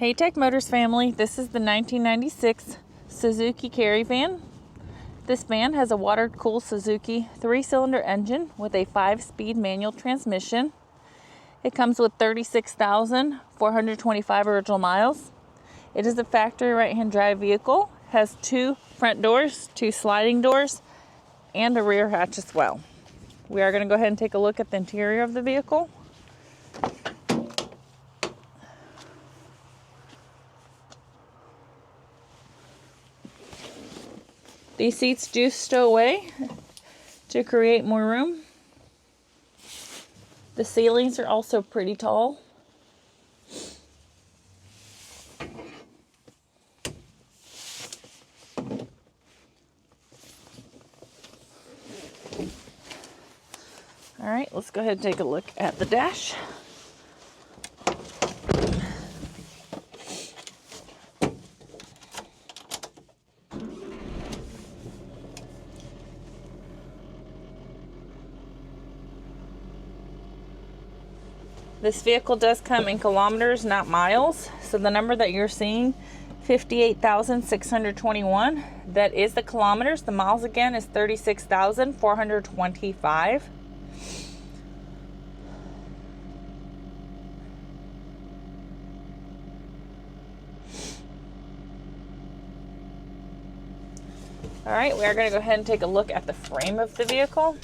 Hey Tech Motors family, this is the 1996 Suzuki Carry Van. This van has a water-cooled Suzuki 3-cylinder engine with a 5-speed manual transmission. It comes with 36,425 original miles. It is a factory right-hand drive vehicle, has 2 front doors, 2 sliding doors, and a rear hatch as well. We are going to go ahead and take a look at the interior of the vehicle. These seats do stow away to create more room. The ceilings are also pretty tall. All right, let's go ahead and take a look at the dash. This vehicle does come in kilometers, not miles. So the number that you're seeing, 58,621, that is the kilometers. The miles again is 36,425. All right, we are going to go ahead and take a look at the frame of the vehicle.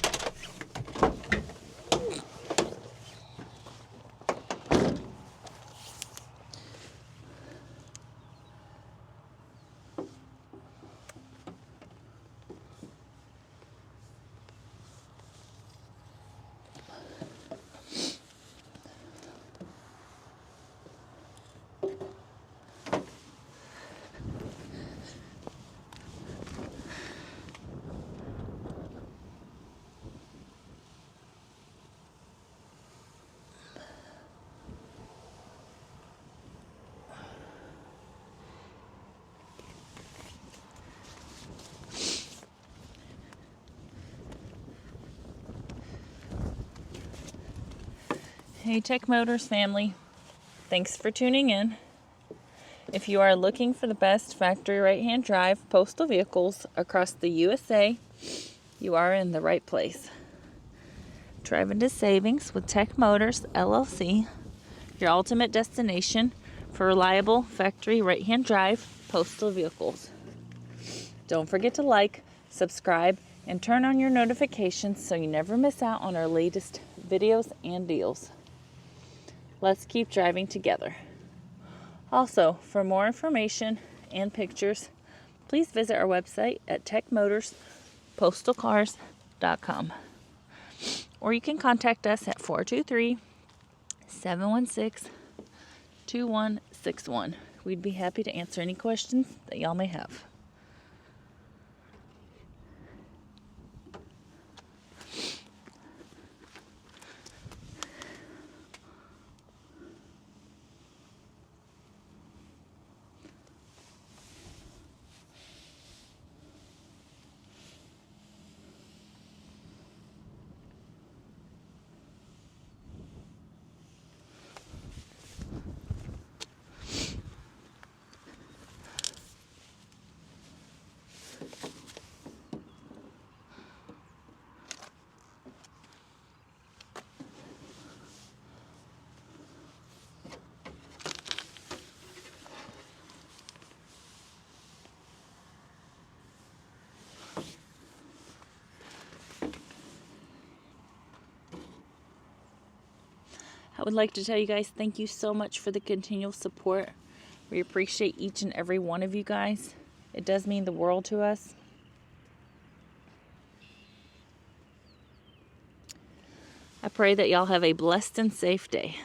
Hey Tech Motors family, thanks for tuning in. If you are looking for the best factory right-hand drive postal vehicles across the USA, you are in the right place. Drive into savings with Tech Motors LLC, your ultimate destination for reliable factory right-hand drive postal vehicles. Don't forget to like, subscribe, and turn on your notifications so you never miss out on our latest videos and deals. Let's keep driving together. Also, for more information and pictures, please visit our website at techmotorspostalcars.com. Or you can contact us at 423-716-2161. We'd be happy to answer any questions that y'all may have. I would like to tell you guys thank you so much for the continual support. We appreciate each and every one of you guys. It does mean the world to us. I pray that y'all have a blessed and safe day.